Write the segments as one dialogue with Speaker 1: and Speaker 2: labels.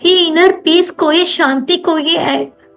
Speaker 1: ये inner peace को, ये शांति को,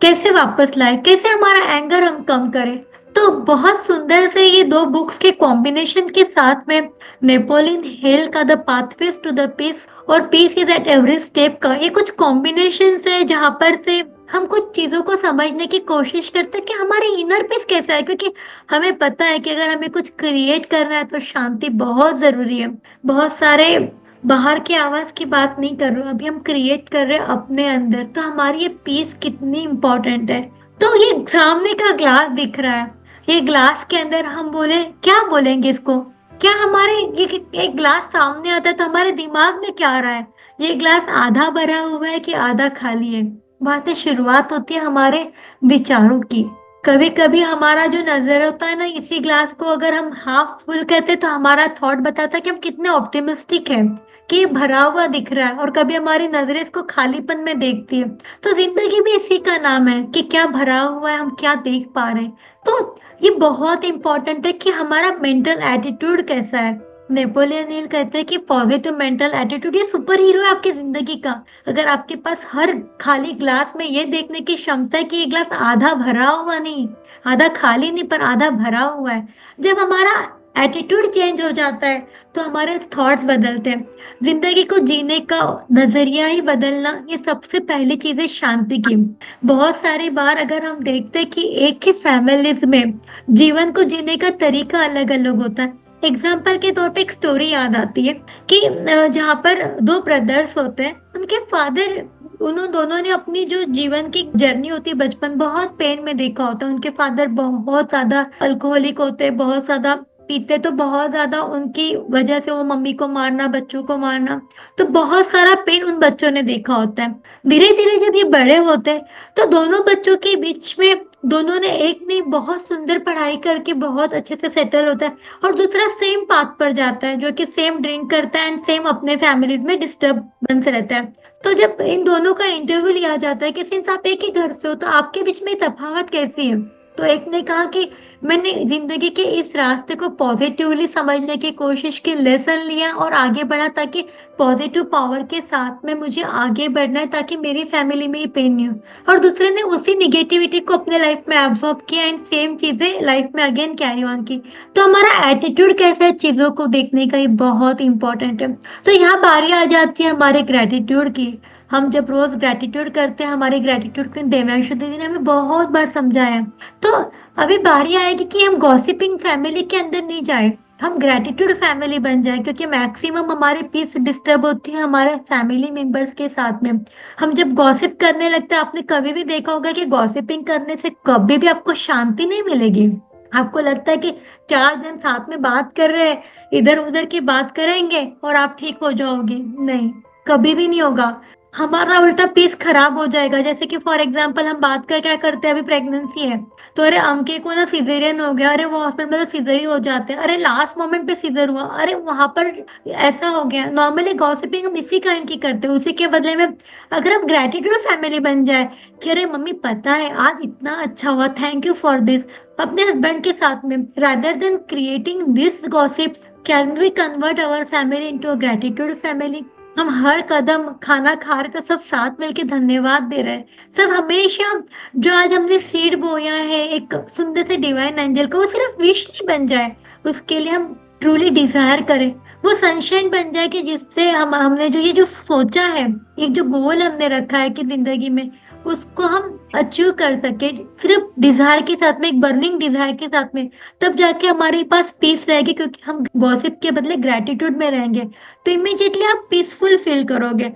Speaker 1: कैसे वापस लाए, कैसे हमारा एंगर हम कम करें। तो बहुत सुंदर से ये दो बुक्स के कॉम्बिनेशन के साथ में नेपोलियन हिल का the pathways to the peace और peace is at every step का ये कुछ कॉम्बिनेशन है जहां पर से हम कुछ चीजों को समझने की कोशिश करते हैं कि हमारे इनर पीस कैसा है, क्योंकि हमें पता है कि अगर हमें कुछ क्रिएट करना है तो शांति बहुत जरूरी है। बहुत सारे बाहर की आवाज की बात नहीं कर रहे हो, अभी हम क्रिएट कर रहे हैं अपने अंदर, तो हमारी ये पीस कितनी इंपॉर्टेंट है। तो ये सामने का ग्लास दिख रहा है, ये ग्लास के अंदर हम बोले क्या बोलेंगे इसको, क्या हमारे ये एक ग्लास सामने आता है तो हमारे दिमाग में क्या आ रहा है, ये ग्लास आधा भरा हुआ है कि आधा खाली है। वहां से शुरुआत होती है हमारे विचारों की। कभी कभी हमारा जो नजर होता है ना, इसी ग्लास को अगर हम हाफ फुल कहते हैं तो हमारा थॉट बताता है कि हम कितने ऑप्टिमिस्टिक हैं, कि ये भरा हुआ दिख रहा है, और कभी हमारी नजरें इसको खालीपन में देखती है। तो जिंदगी भी इसी का नाम है कि क्या भरा हुआ है, हम क्या देख पा रहे हैं। तो ये बहुत इंपॉर्टेंट है कि हमारा मेंटल एटीट्यूड कैसा है। नेपोलियन हिल कहते हैं कि पॉजिटिव मेंटल एटीट्यूड ये सुपर हीरो है आपकी जिंदगी का। अगर आपके पास हर खाली ग्लास में ये देखने की क्षमता है कि ये ग्लास आधा भरा हुआ नहीं, आधा खाली नहीं, पर आधा भरा हुआ है। जब हमारा एटीट्यूड चेंज हो जाता है तो हमारे थॉट्स बदलते हैं। जिंदगी को जीने का नजरिया ही बदलना, ये सबसे पहली चीज है शांति की। बहुत सारी बार अगर हम देखते हैं कि एक ही फैमिलीज में जीवन को जीने का तरीका अलग अलग होता है। एग्जाम्पल के तौर पे एक स्टोरी याद आती है कि जहाँ पर दो ब्रदर्स होते हैं, उनके फादर, उन्होंने दोनों ने अपनी जो जीवन की जर्नी होती है बचपन बहुत पेन में देखा होता है। उनके फादर बहुत ज्यादा अल्कोहलिक होते, बहुत ज्यादा पीते, तो बहुत ज्यादा उनकी वजह से वो मम्मी को मारना, बच्चों को मारना, तो बहुत सारा पेन उन बच्चों ने देखा होता है। धीरे धीरे जब ये बड़े होते हैं तो दोनों बच्चों के बीच में, दोनों ने एक ने बहुत सुंदर पढ़ाई करके बहुत अच्छे से सेटल होता है, और दूसरा सेम पाथ पर जाता है जो कि सेम ड्रिंक करता है एंड सेम अपने फैमिलीज में डिस्टर्बेंस रहता है। तो जब इन दोनों का इंटरव्यू लिया जाता है कि सिंस आप एक ही घर से हो तो आपके बीच में तफावत कैसी है, तो एक ने कहा कि मैंने जिंदगी के इस रास्ते को पॉजिटिवली समझने की कोशिश की, लेसन लिया और आगे बढ़ा, ताकि पॉजिटिव पावर के साथ में मुझे आगे बढ़ना है ताकि मेरी फैमिली में ही पेन नहीं हो। और दूसरे ने उसी निगेटिविटी को अपने लाइफ में एब्जॉर्ब किया एंड सेम चीजें लाइफ में अगेन कैरी ऑन की। तो हमारा एटीट्यूड कैसा है चीजों को देखने का, ये बहुत इंपॉर्टेंट है। तो यहाँ बारी आ जाती है हमारे ग्रेटिट्यूड की। हम जब रोज ग्रेटिट्यूड करते हैं, हमारे ग्रेटिट्यूड को देवांशु दीदी ने हमें बहुत बार समझाया है। तो अभी बारी आएगी कि हम गॉसिपिंग फैमिली के अंदर नहीं जाए, हम ग्रेटिट्यूड फैमिली बन जाए, क्योंकि मैक्सिमम हमारे पीस डिस्टर्ब होती है हमारे फैमिली मेंबर्स के साथ में। हम जब गॉसिप करने लगते हैं, आपने कभी भी देखा होगा कि गॉसिपिंग करने से कभी भी आपको शांति नहीं मिलेगी। आपको लगता है कि चार दिन साथ में बात कर रहे हैं, इधर उधर की बात करेंगे और आप ठीक हो जाओगे, नहीं, कभी भी नहीं होगा। हमारा उल्टा पीस खराब हो जाएगा। जैसे कि फॉर एग्जाम्पल हम बात कर क्या करते हैं, अभी प्रेगनेंसी है तो अरे अंके को ना सिजेरियन हो गया, अरे वो हॉस्पिटल में तो सीजर ही हो जाते हैं, अरे लास्ट मोमेंट पे सीजर हुआ, अरे वहां पर ऐसा हो गया। नॉर्मली गॉसिपिंग हम इसी काइंड की करते हैं। उसी के बदले में अगर हम ग्रेटिट्यूड फैमिली बन जाए कि अरे मम्मी पता है आज इतना अच्छा हुआ, थैंक यू फॉर दिस, अपने हस्बैंड के साथ में, rather than creating this gossips, can we convert our family into a gratitude family. हम हर कदम खाना खा रहे तो सब साथ मिलके धन्यवाद दे रहे हैं। सब हमेशा जो आज हमने सीड बोया है एक सुंदर से डिवाइन एंजल को, वो सिर्फ विश नहीं बन जाए, उसके लिए हम ट्रूली डिजायर करें, वो सनशाइन बन जाए कि जिससे हमने जो ये जो सोचा है, एक जो गोल हमने रखा है कि जिंदगी में, उसको हम अचीव कर सके सिर्फ डिजायर के साथ में, एक बर्निंग डिजायर के साथ में। तब जाके हमारे पास पीस रहेगी, क्योंकि हम गॉसिप के बदले ग्रेटिट्यूड में रहेंगे, तो इमीडिएटली आप पीसफुल फील करोगे।